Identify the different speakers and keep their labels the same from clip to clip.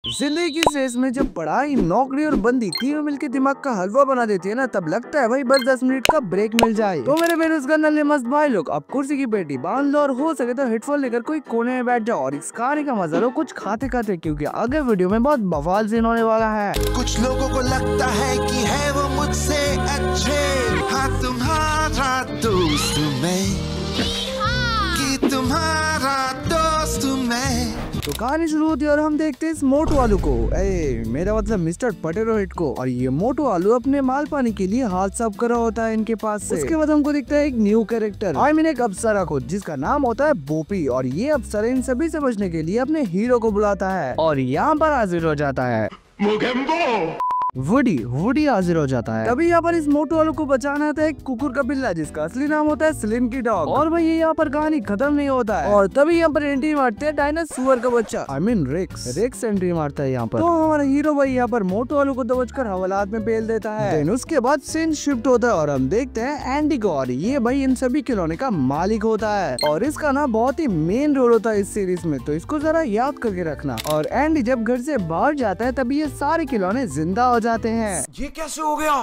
Speaker 1: जिंदगी की रेस में जब पढ़ाई, नौकरी और बंदी तीनों मिलकर दिमाग का हलवा बना देती है ना, तब लगता है भाई बस 10 मिनट का ब्रेक मिल जाए। तो मेरे बेरोजगार नल्ले मस्त भाई लोग, अब कुर्सी की पेटी बांध लो और हो सके तो हेडफोन लेकर कोई कोने में बैठ जाओ और इस कहानी का मजा लो कुछ खाते खाते, क्योंकि आगे वीडियो में बहुत बवाल सीन होने वाला है।
Speaker 2: कुछ लोगों को लगता है कि है वो मुझसे अच्छे, हाँ तुम्हारा दोस्त मैं, कि तुम्हारा दोस्त मैं।
Speaker 1: तो कहानी शुरू होती है और हम देखते हैं इस मोटू आलू को, मेरा मतलब मिस्टर पटेरो हेड को। और ये मोटू आलू अपने माल पानी के लिए हाथ साफ कर रहा होता है इनके पास से। उसके बाद हमको दिखता है एक न्यू कैरेक्टर, एक अप्सरा को, जिसका नाम होता है बोपी। और ये अप्सरा इन सभी से बचने के लिए अपने हीरो को बुलाता है और यहाँ पर हाजिर हो जाता है वुडी हाजिर हो जाता है। तभी यहाँ पर इस मोटू आलू को बचाना आता है एक कुकुर का बिल्ला, जिसका असली नाम होता है स्लिंकी डॉग। और भाई यहाँ पर कहानी खत्म नहीं होता है, और तभी यहाँ पर एंट्री मारते हैं डायनासोर का बच्चा, रेक्स एंट्री मारता है यहाँ पर। तो हमारा हीरो भाई यहाँ पर मोटू आलू को दबोचकर हवालात में पेल देता है। देन उसके बाद सीन शिफ्ट होता है और हम देखते हैं एंडी को, और ये भाई इन सभी खिलौने का मालिक होता है और इसका ना बहुत ही मेन रोल होता है इस सीरीज में, तो इसको जरा याद करके रखना। और एंडी जब घर से बाहर जाता है तभी ये सारे खिलौने जिंदा हो जाते हैं।
Speaker 2: ये कैसे हो गया?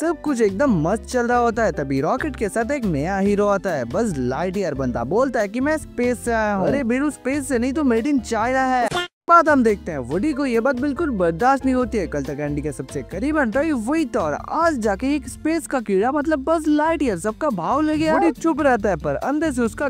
Speaker 1: सब कुछ एकदम मस्त चल रहा होता है, तभी रॉकेट के साथ एक नया हीरो आता है, बस लाइटईयर बनता। बोलता है कि मैं स्पेस से आया हूँ। अरे बेरू, स्पेस से नहीं तो मेड इन चाइना है। बाद हम देखते हैं वुडी को ये बात बिल्कुल बर्दाश्त नहीं होती है। कल तक एंडी के सबसे करीब बनता है वही तो, और आज जाके एक स्पेस का कीड़ा मतलब बस लाइटईयर सबका भाव ले गया। वुडी चुप रहता है पर अंदर से उसका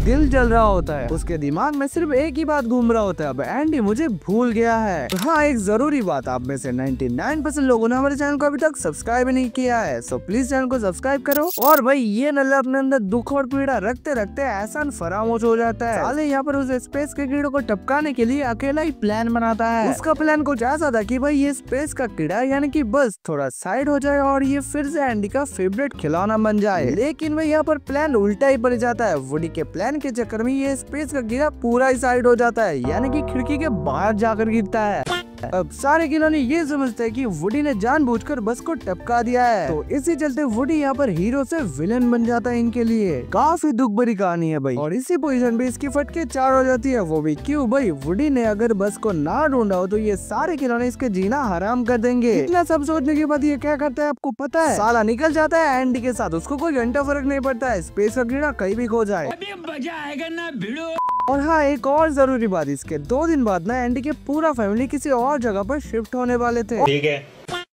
Speaker 1: दिल जल रहा होता है। उसके दिमाग में सिर्फ एक ही बात घूम रहा होता है, अब एंडी मुझे भूल गया है। हाँ, एक जरूरी बात, आप में से 99% लोगों ने हमारे चैनल को अभी तक सब्सक्राइब नहीं किया है, सो प्लीज चैनल को सब्सक्राइब करो। और भाई ये नल्ला अपने अंदर दुख और पीड़ा रखते रखते ऐसा फरामोश हो जाता है। साले यहाँ पर उस स्पेस के कीड़े को टपकाने के लिए अकेला ही प्लान बनाता है। उसका प्लान कुछ ऐसा था कि भाई ये स्पेस का कीड़ा यानी कि बस थोड़ा साइड हो जाए और ये फिर से एंडी का फेवरेट खिलौना बन जाए। लेकिन भाई यहाँ पर प्लान उल्टा ही पड़ जाता है। वुडी के प्लान के चक्कर में ये स्पेस का कीड़ा पूरा ही साइड हो जाता है, यानी कि खिड़की के बाहर जाकर गिरता है। अब सारे खिलौने ये समझते हैं कि वुडी ने जानबूझकर बस को टपका दिया है, तो इसी चलते वुडी यहाँ पर हीरो से विलन बन जाता है इनके लिए। काफी दुख भरी कहानी है भाई, और इसी पोजीशन पे इसकी फटके 4 हो जाती है। वो भी क्यों भाई? वुडी ने अगर बस को ना ढूंढा हो तो ये सारे खिलौने इसके जीना हराम कर देंगे। इतना सब सोचने के बाद ये क्या करता है आपको पता है? साला निकल जाता है एंडी के साथ, उसको कोई घंटा फर्क नहीं पड़ता है, स्पेस का कीड़ा कहीं भी खो जाए।
Speaker 3: मजा आएगा ना भिड़ो।
Speaker 1: और हाँ, एक और जरूरी बात, इसके 2 दिन बाद ना एंडी के पूरा फैमिली किसी और जगह पर शिफ्ट होने वाले थे।
Speaker 3: ठीक है।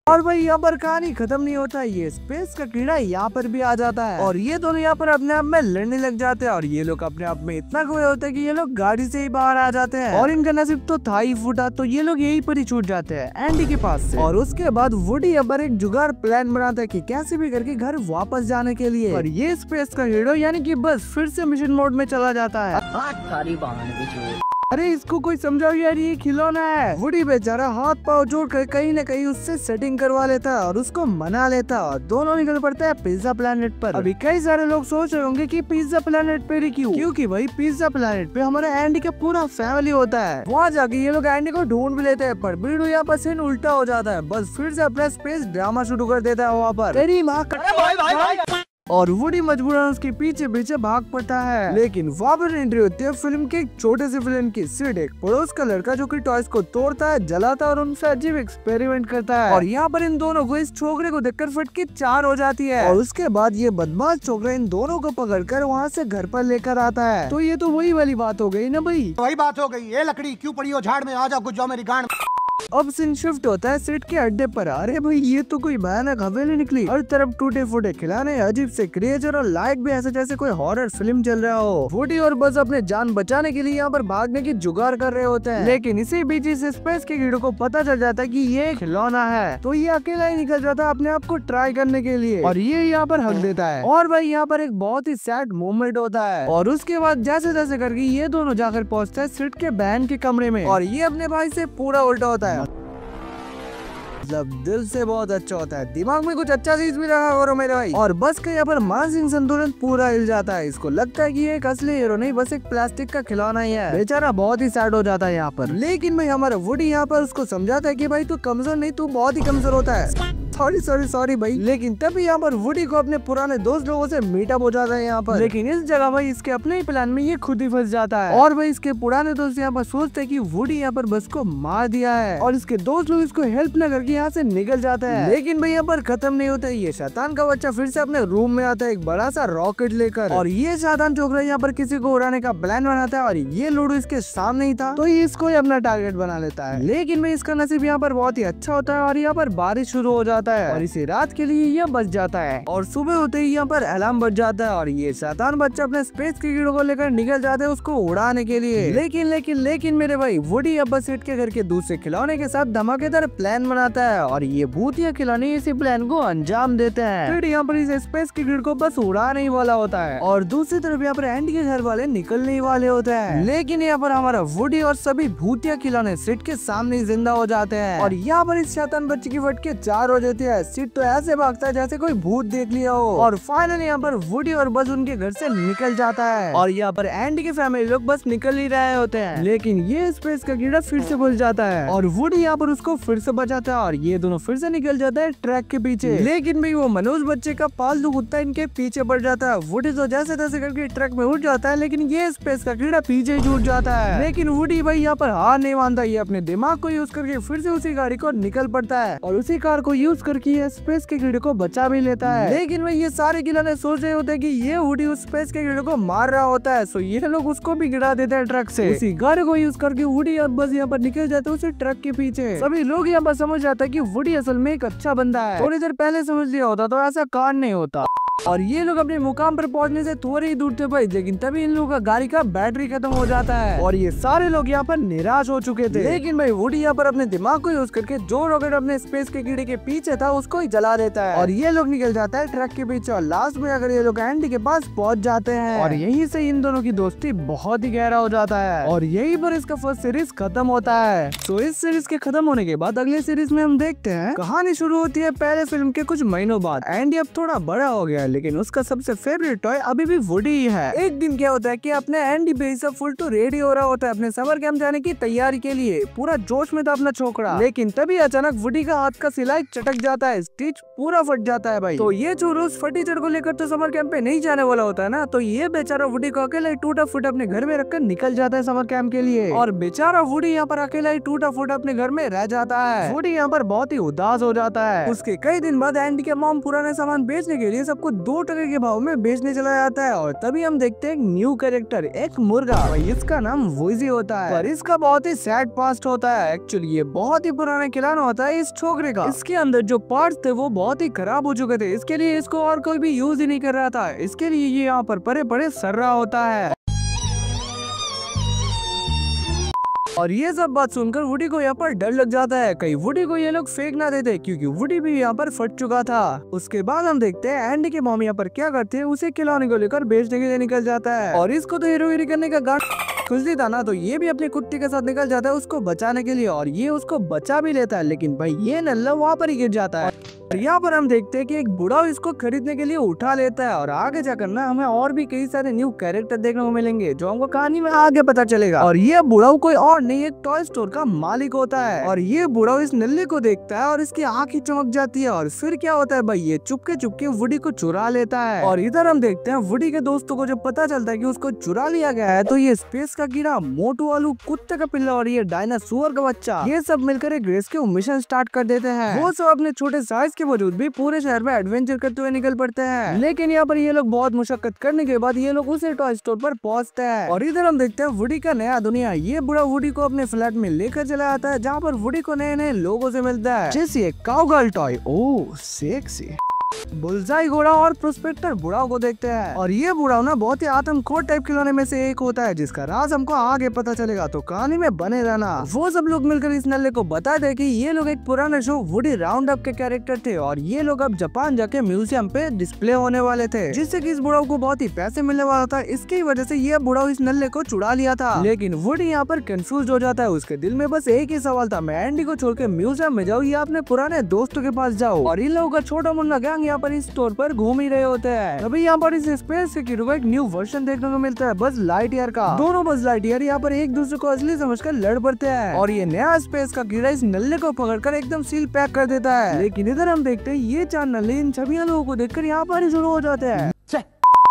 Speaker 1: और भाई यहाँ पर कहानी खत्म नहीं होता, ये स्पेस का कीड़ा यहाँ पर भी आ जाता है और ये दोनों यहाँ पर अपने आप में लड़ने लग जाते हैं। और ये लोग अपने आप में इतना खोए होते हैं कि ये लोग गाड़ी से ही बाहर आ जाते हैं, और इनका नसीब तो था ही फूटा, तो ये लोग यहीं पर ही छूट जाते हैं एंडी के पास से। और उसके बाद वुडी यहाँ पर एक जुगाड़ प्लान बनाता है कि कैसे भी करके घर वापस जाने के लिए। और ये स्पेस का हीरो यानी कि बस फिर से मिशन मोड में चला जाता है। अरे इसको कोई समझाओ यार, ये खिलौना है। वुडी बेचारा हाथ पाँव जोड़कर कहीं न कहीं उससे सेटिंग करवा लेता है और उसको मना लेता है, और दोनों निकल पड़ता है पिज्जा प्लेनेट पर। अभी कई सारे लोग सोच रहे होंगे कि पिज्जा प्लेनेट पे ही क्यों? क्योंकि भाई पिज्जा प्लेनेट पे हमारा एंडी का पूरा फैमिली होता है। वहाँ जाके ये लोग एंडी को ढूंढ भी लेते हैं, पर बीड़ू यहाँ पर सीन उल्टा हो जाता है, बस फिर से अपना स्पेस ड्रामा शुरू कर देता है वहाँ पर। तेरी माँ और वुडी मजबूरन उसके पीछे पीछे भाग पड़ता है। लेकिन वहाँ पर एंट्री होती है फिल्म के एक छोटे से विलेन की, सिड, एक पड़ोस का लड़का जो कि टॉयज को तोड़ता है, जलाता है और उनसे अजीब एक्सपेरिमेंट करता है। और यहाँ पर इन दोनों को इस छोकरे को देखकर फटके 4 हो जाती है, और उसके बाद ये बदमाश छोकरा इन दोनों को पकड़कर वहाँ से घर पर लेकर आता है। तो ये तो वही वाली बात हो गई ना भाई,
Speaker 4: वही बात हो गई। ये लकड़ी क्यों पड़ी हो झाड़ में, आ जाओ कुछ जाओ मेरी गांड।
Speaker 1: अब सीन शिफ्ट होता है सेट के अड्डे पर। अरे भाई ये तो कोई भयानक हवेली निकली, हर तरफ टूटे फूटे खिलौने, अजीब से क्रिएचर, और लाइट भी ऐसे जैसे कोई हॉरर फिल्म चल रहा हो। वुडी और बस अपने जान बचाने के लिए यहाँ पर भागने की जुगाड़ कर रहे होते हैं, लेकिन इसी बीच इस स्पेस के कीड़े को पता चल जाता है कि ये खिलौना है, तो ये अकेला ही निकल जाता है अपने आप को ट्राई करने के लिए, और ये यहाँ पर हक देता है। और भाई यहाँ पर एक बहुत ही सैड मोमेंट होता है, और उसके बाद जैसे जैसे करके ये दोनों जाकर पहुँचता है सिड के बहन के कमरे में, और ये अपने भाई से पूरा उल्टा होता है। मतलब दिल से बहुत अच्छा होता है, दिमाग में कुछ अच्छा चीज भी रहा करो मेरे भाई। और बस का यहाँ पर मानसिक संतुलन पूरा हिल जाता है, इसको लगता है कि ये एक असली हीरो नहीं बस एक प्लास्टिक का खिलौना ही है। बेचारा बहुत ही सैड हो जाता है यहाँ पर। लेकिन भाई हमारा वुडी यहाँ पर उसको समझाता है कि भाई तू कमजोर नहीं, तू बहुत ही कमजोर होता है। सॉरी भाई। लेकिन तभी यहाँ पर वुडी को अपने पुराने दोस्त लोगों से मीटअप हो जाता है यहाँ पर। लेकिन इस जगह भाई इसके अपने ही प्लान में ये खुद ही फंस जाता है और भाई इसके पुराने दोस्त यहाँ पर सोचते हैं कि वुडी यहाँ पर बस को मार दिया है और इसके दोस्त लोग इसको हेल्प न करके यहाँ से निकल जाते हैं। लेकिन भाई यहाँ पर खत्म नहीं होता है। ये शैतान का बच्चा फिर से अपने रूम में आता है एक बड़ा सा रॉकेट लेकर और ये शैतान छोकरा यहाँ पर किसी को उड़ाने का प्लान बनाता है और ये लूडो इसके सामने ही था तो ये इसको ही अपना टारगेट बना लेता है। लेकिन भाई इसका नसीब यहाँ पर बहुत ही अच्छा होता है और यहाँ पर बारिश शुरू हो जाता है और इसी रात के लिए यह बच जाता है और सुबह होते ही यहाँ पर अलार्म बज जाता है और ये शैतान बच्चा अपने स्पेस के कीड़ों को लेकर निकल जाते हैं उसको उड़ाने के लिए। लेकिन मेरे भाई वुडी अब बस के घर के दूसरे खिलौने के साथ धमाकेदार प्लान बनाता है और ये भूतिया खिलौने इसी प्लान को अंजाम देते हैं। फिर यहाँ पर इस स्पेस के कीड़ को बस उड़ाने ही वाला होता है और दूसरी तरफ यहाँ पर एंडी के घर वाले निकलने ही वाले होते हैं। लेकिन यहाँ पर हमारा वुडी और सभी भूतिया खिलौने सिट के सामने जिंदा हो जाते हैं और यहाँ पर इस शैतान बच्चे की फटके 4 हो जाती है। सिट तो ऐसे भागता है जैसे कोई भूत देख लिया हो और फाइनली यहाँ पर वुडी और बस उनके घर से निकल जाता है और यहाँ पर एंडी की फैमिली लोग बस निकल ही रहे होते हैं। लेकिन ये स्पेस का कीड़ा फिर से घुस जाता है और वुडी यहाँ पर उसको फिर से बचाता है और ये दोनों फिर से निकल जाता है ट्रैक के पीछे। लेकिन भाई वो मनोज बच्चे का पालतू कुत्ता इनके पीछे पड़ जाता है। वुडी तो जैसे तैसे करके ट्रक में उठ जाता है लेकिन ये स्पेस का कीड़ा पीछे छूट जाता है। लेकिन वुडी भाई यहाँ पर हार नहीं मानता। ये अपने दिमाग को यूज करके फिर से उसी गाड़ी को निकल पड़ता है और उसी कार को यूज करके ये स्पेस के कीड़े को बचा भी लेता है। लेकिन भाई ये सारे खिलौने सोच रहे होते हैं कि ये वुडी उस स्पेस के कीड़े को मार रहा होता है, सो ये लोग उसको भी गिरा देते हैं ट्रक से। उसी गाड़ी को यूज करके वुडी और बस यहाँ पर निकल जाते हैं उसी ट्रक के पीछे। सभी लोग यहाँ पर समझ जाता है कि वुडी असल में एक अच्छा बंदा है। थोड़ी देर पहले समझ लिया होता तो ऐसा कांड नहीं होता। और ये लोग अपने मुकाम पर पहुंचने से थोड़ी ही दूर थे भाई, लेकिन तभी इन लोगों का गाड़ी का बैटरी खत्म हो जाता है और ये सारे लोग यहाँ पर निराश हो चुके थे। लेकिन भाई वुडी यहाँ पर अपने दिमाग को यूज करके जो रॉकेट अपने स्पेस के कीड़े के पीछे था उसको ही जला देता है और ये लोग निकल जाता है ट्रक के पीछे और लास्ट में अगर ये लोग एंडी के पास पहुंच जाते हैं और यहीं से इन दोनों की दोस्ती बहुत ही गहरा हो जाता है और यहीं पर इसका फर्स्ट सीरीज खत्म होता है। तो इस सीरीज के खत्म होने के बाद अगले सीरीज में हम देखते हैं कहानी शुरू होती है पहले फिल्म के कुछ महीनों बाद। एंडी अब थोड़ा बड़ा हो गया है लेकिन उसका सबसे फेवरेट टॉय अभी भी वुडी ही है। एक दिन क्या होता है कि अपने एंडी बेस सब फुल तो रेडी हो रहा होता है अपने समर कैंप जाने की तैयारी के लिए, पूरा जोश में था अपना छोकरा। लेकिन तभी अचानक वुडी का हाथ का सिलाई चटक जाता है, स्टिच पूरा फट जाता है भाई। तो ये चोर उस फटी चढ़ को लेकर तो समर कैंप पे नहीं जाने वाला होता है ना, तो ये बेचारा वुडी को अकेला ही टूटा फूटा अपने घर में रखकर निकल जाता है समर कैंप के लिए और बेचारा वुडी यहाँ पर अकेला ही टूटा फूटा अपने घर में रह जाता है। वुडी यहाँ पर बहुत ही उदास हो जाता है। उसके कई दिन बाद एंडी के मॉम पुराने सामान बेचने के लिए सबको 2 टके के भाव में बेचने चला जाता है और तभी हम देखते हैं एक न्यू कैरेक्टर, एक मुर्गा। इसका नाम वुजी होता है पर इसका बहुत ही सैड पास्ट होता है। एक्चुअली ये बहुत ही पुराना खिलौना होता है इस छोकरे का। इसके अंदर जो पार्ट्स थे वो बहुत ही खराब हो चुके थे, इसके लिए इसको और कोई भी यूज ही नहीं कर रहा था। इसके लिए ये यहाँ पर पड़े पड़े सर रहा होता है और ये सब बात सुनकर वुडी को यहाँ पर डर लग जाता है कहीं वुडी को ये लोग फेंक ना देते, क्योंकि वुडी भी यहाँ पर फट चुका था। उसके बाद हम देखते हैं एंडी के मॉम यहाँ पर क्या करते हैं, उसे खिलौने को लेकर बेचने के लिए निकल जाता है और इसको तो हीरोगिरी करने का गांड खुजली था ना, तो ये भी अपने कुत्ते के साथ निकल जाता है उसको बचाने के लिए और ये उसको बचा भी लेता है। लेकिन भाई ये नल्ला वहाँ पर ही गिर जाता है। यहाँ पर हम देखते हैं कि एक बूढ़ा इसको खरीदने के लिए उठा लेता है और आगे जाकर ना हमें और भी कई सारे न्यू कैरेक्टर देखने को मिलेंगे जो हमको कहानी में आगे पता चलेगा। और ये बूढ़ा कोई और नहीं, एक टॉय स्टोर का मालिक होता है और ये बूढ़ा इस नल्ले को देखता है और इसकी आंखें चमक जाती है और फिर क्या होता है भाई, ये चुपके चुपके वुडी को चुरा लेता है। और इधर हम देखते हैं वुडी के दोस्तों को जब पता चलता है कि उसको चुरा लिया गया है तो ये स्पेस का कीड़ा, मोटू आलू, कुत्ते का पिल्ला और ये डायनासोर का बच्चा, ये सब मिलकर एक रेस्क्यू मिशन स्टार्ट कर देते हैं। वो सब अपने छोटे साइज के वजूद भी पूरे शहर में एडवेंचर करते हुए निकल पड़ते हैं। लेकिन यहाँ पर ये लोग बहुत मुशक्कत करने के बाद ये लोग उसे टॉय स्टोर पर पहुँचते हैं और इधर हम देखते हैं वुडी का नया दुनिया। ये बूढ़ा वुडी को अपने फ्लैट में लेकर चला आता है जहाँ पर वुडी को नए नए लोगों से मिलता है, जैसे एक काउगर्ल टॉय, ओह सेक्सी, बुलजाई घोड़ा और प्रोस्पेक्टर बुढ़ाओ को देखते हैं। और ये बुढ़ाओ ना बहुत ही आतंकखोर टाइप खिलौने में से एक होता है जिसका राज हमको आगे पता चलेगा, तो कहानी में बने रहना। वो सब लोग मिलकर इस नल्ले को बता दे कि ये लोग एक पुराने शो वुडी राउंड अप के कैरेक्टर थे और ये लोग अब जापान जाके म्यूजियम पे डिस्प्ले होने वाले थे, जिससे कि इस बुढ़ाओ को बहुत ही पैसे मिलने वाला था। इसकी वजह से ये बुढ़ाओ इस नल्ले को चुरा लिया था। लेकिन वुडी यहाँ पर कंफ्यूज हो जाता है, उसके दिल में बस एक ही सवाल था, मैं एंडी को छोड़ के म्यूजियम में जाऊँ या अपने पुराने दोस्तों के पास जाऊँ। और इन लोगों का छोटा मुन्ना गैंग लोग यहाँ पर इस स्टोर पर घूम ही रहे होते हैं। तभी यहाँ पर इस स्पेस के कीड़ों का एक न्यू वर्जन देखने को मिलता है बज लाइटईयर का। दोनों बज लाइटईयर यहाँ पर एक दूसरे को असली समझकर लड़ पड़ते हैं और ये नया स्पेस का कीड़ा इस नल्ले को पकड़कर एकदम सील पैक कर देता है। लेकिन इधर हम देखते हैं ये 4 नल्ले इन सभी लोगों को देखकर यहाँ पर ही शुरू हो जाते हैं।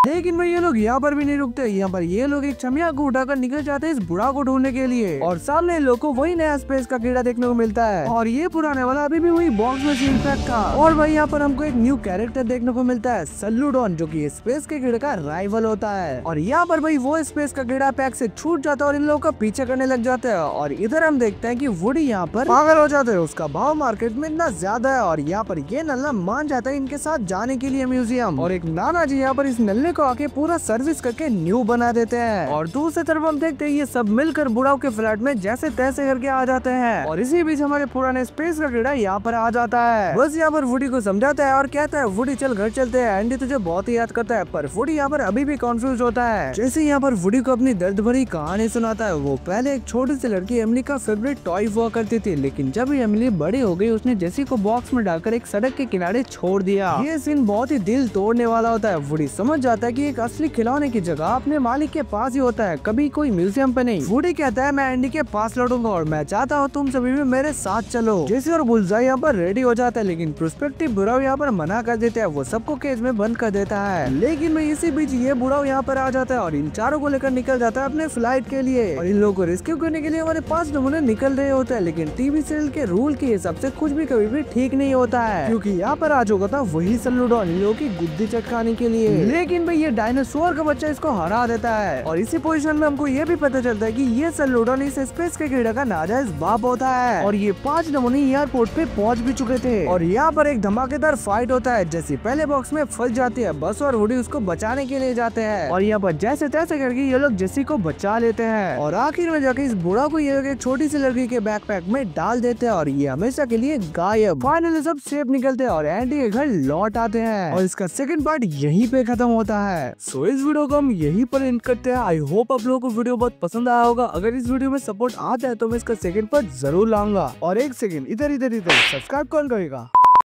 Speaker 1: लेकिन भाई ये लोग यहाँ पर भी नहीं रुकते। यहाँ पर ये लोग एक चमिया को उठाकर निकल जाते हैं इस बुढ़ा को ढूंढने के लिए और सामने लोग को वही नया स्पेस का कीड़ा देखने को मिलता है और ये पुराने वाला अभी भी वही बॉक्स में सील पैक था। और भाई यहाँ पर हमको एक न्यू कैरेक्टर देखने को मिलता है सल्लूडॉन, जो कि स्पेस के कीड़े का राइवल होता है। और यहाँ पर भाई वो स्पेस का कीड़ा पैक से छूट जाता है और इन लोगों का पीछे करने लग जाते हैं। और इधर हम देखते हैं कि वुडी यहाँ पर पागल हो जाते हैं, उसका भाव मार्केट में इतना ज्यादा है और यहाँ पर ये नल्ला मान जाता है इनके साथ जाने के लिए म्यूजियम। और एक नाना जी यहाँ पर इस नल्ले को आके पूरा सर्विस करके न्यू बना देते हैं। और दूसरी तरफ हम देखते हैं ये सब मिलकर बुढ़ाओ के फ्लैट में जैसे तैसे करके आ जाते हैं और इसी बीच हमारे पुराने स्पेस का कीड़ा यहाँ पर आ जाता है। बस यहाँ पर वुडी को समझाता है और कहता है वुडी चल घर चलते हैं, एंडी तुझे बहुत ही याद करता है। पर वुडी यहाँ पर अभी भी कंफ्यूज होता है। जैसे यहाँ पर वुडी को अपनी दर्द भरी कहानी सुनाता है। वो पहले एक छोटी सी लड़की एमिली का फेवरेट टॉय हुआ करती थी, लेकिन जब एमिली बड़ी हो गई उसने जेसी को बॉक्स में डालकर एक सड़क के किनारे छोड़ दिया। ये सीन बहुत ही दिल तोड़ने वाला होता है। वुडी समझ जाता है कि एक असली खिलौने की जगह अपने मालिक के पास ही होता है, कभी कोई म्यूजियम पे नहीं। वुडी कहता है मैं एंडी के पास लौटूंगा और मैं चाहता हूँ तुम सभी भी मेरे साथ चलो। जेसी और बुलजाई यहाँ पर रेडी हो जाता है, लेकिन प्रोस्पेक्टिव बुढ़ाओ यहाँ पर मना कर देते हैं। वो सबको केज में बंद कर देता है। लेकिन मैं इसी बीच ये बुढ़ाओ यहाँ पर आ जाता है और इन चारों को लेकर निकल जाता है अपने फ्लाइट के लिए। और इन लोगों को रेस्क्यू करने के लिए हमारे 5 नमूने निकल रहे होते हैं। लेकिन टीवी सीरियल के रूल के हिसाब से कुछ भी कभी भी ठीक नहीं होता है, क्योंकि यहाँ पर आ चुका था वही सल्लूडॉन इन लोगों की गुद्दी चटकाने के लिए। लेकिन भाई ये डायनासोर का बच्चा इसको हरा देता है और इसी पोजीशन में हमको ये भी पता चलता है कि ये सल्लूडॉन इस स्पेस के कीड़े का नाजायज बाप होता है। और ये 5 नमूने एयरपोर्ट पे पहुंच भी चुके थे और यहाँ पर एक धमाकेदार फाइट होता है। जैसे पहले बॉक्स में फंस जाती है बस और वुडी उसको बचाने के लिए जाते हैं और यहाँ पर जैसे तैसे करके ये लोग जेसी को बचा लेते हैं और आखिर में जाके इस बुढ़ा को ये लोग एक छोटी सी लड़की के बैकपैक में डाल देते हैं और ये हमेशा के लिए गायब। फाइनली सब सेफ निकलते हैं और एंडी के घर लौट आते हैं और इसका सेकंड पार्ट यहीं पे खत्म होता है। सो इस वीडियो को हम यहीं पर एंड करते हैं। आई होप आप लोगों को वीडियो बहुत पसंद आया होगा। अगर इस वीडियो में सपोर्ट आता है तो मैं इसका सेकंड पार्ट जरूर लाऊंगा। और एक सेकंड इधर सब्सक्राइब कौन करेगा?